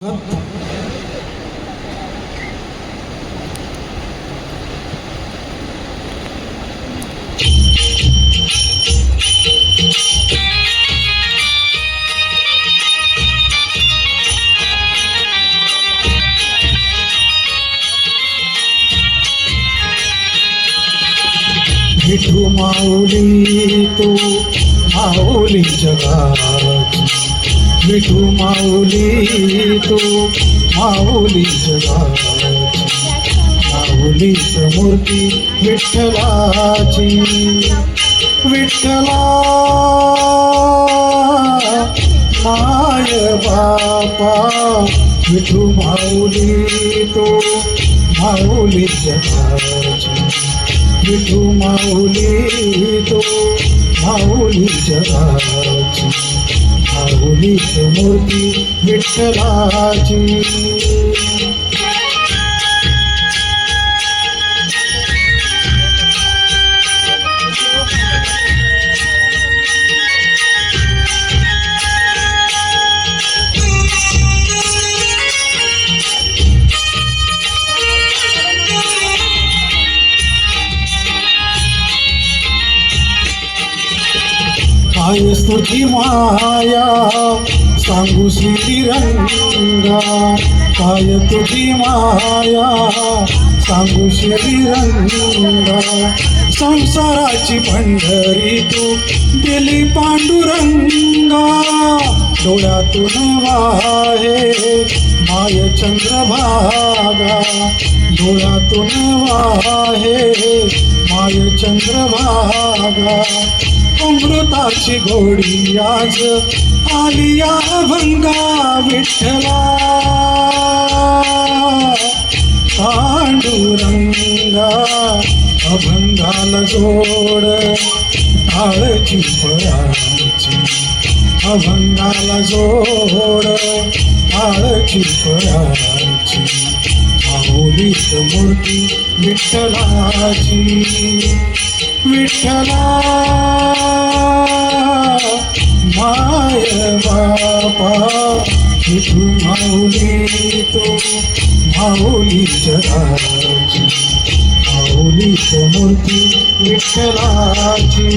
विठू माऊली तू माऊली जगाची, विठू माऊली तू माऊली जगाची, माऊलीच मूर्ती विठ्ठलाची. विठ्ठला माय बापा, विठू माऊली तू माऊली जगाची, विठू माऊली तो माऊली जगाची, माऊलीच मूर्ती विठ्ठलाची. काय स्तुती माया सांगू श्रीरंगा, काय तुझी माया सांगू श्रीरंगा. संसाराची पंढरी तू दिली पांडुरंगा, डोळ्यातून वाहे माय चंद्रभागा, डोळ्यातून वाहे माय चंद्रभागा. अमृताची गोडी आज आली या अभंगा, विठ्ठला पांडुरंगा. अभंगाला जोड टाळची फळाची, अभंगाला जोड टाळची फळाची, माऊलीच मूर्ती विठ्ठलाची. विठ्ठला माय बापा, विठू माऊली तो माऊली जगाची, माऊलीच मूर्ती विठ्ठलाची.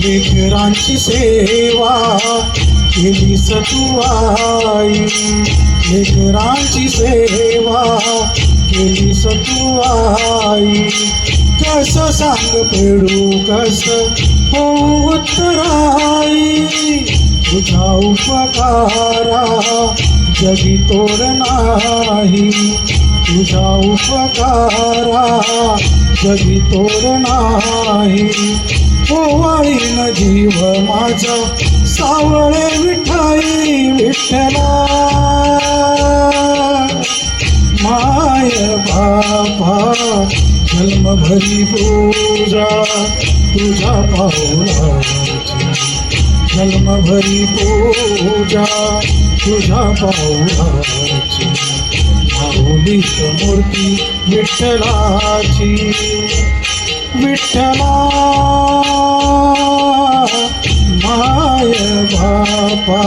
लेकरांची सेवा केली तू आई, लेकरांची सेवा केली तू आई. कस सांग पेडू कस हो उत्तराई, तुझा उपकारा जगी तोड नाही, तुझा उपकारा जगी तोड नाही. ओवाळीन जीव माझा सावळे विठाई, विठ्ठला माय बापा. जन्मभरी पूजा तुझ्या पाऊलाची, जन्मभरी पूजा तुझ्या पाऊलाची, माऊलीच मूर्ती विठ्ठलाची. विठ्ठला माय बापा,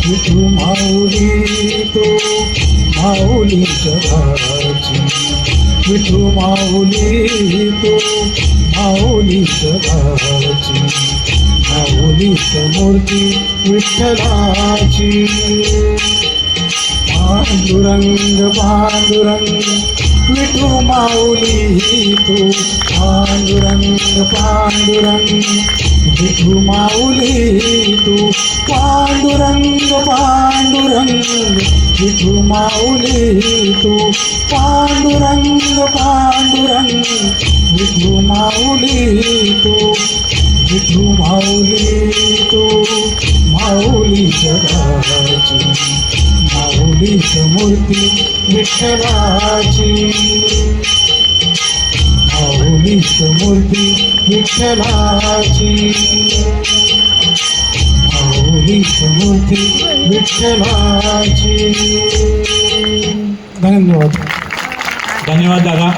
विठू माऊली तो माऊली जगाची, विठू माऊली तो माऊली जगाची, माऊलीच मूर्ती विठ्ठलाची. पांडुरंग पांडुरंग विठू माऊली तू, पांडुरंग पांडुरंग विठू माऊली तू, पांडुरंग पांडुरंग विठू माऊली तू, पांडुरंग पांडुरंग विठू माऊली तू, विठू माऊली तू माऊली जगाची, माऊलीच मूर्ती विठ्ठलाची. माऊलीच मूर्ती विठ्ठलाची, माऊलीच मूर्ती विठ्ठलाची. धन्यवाद. धन्यवाद दादा.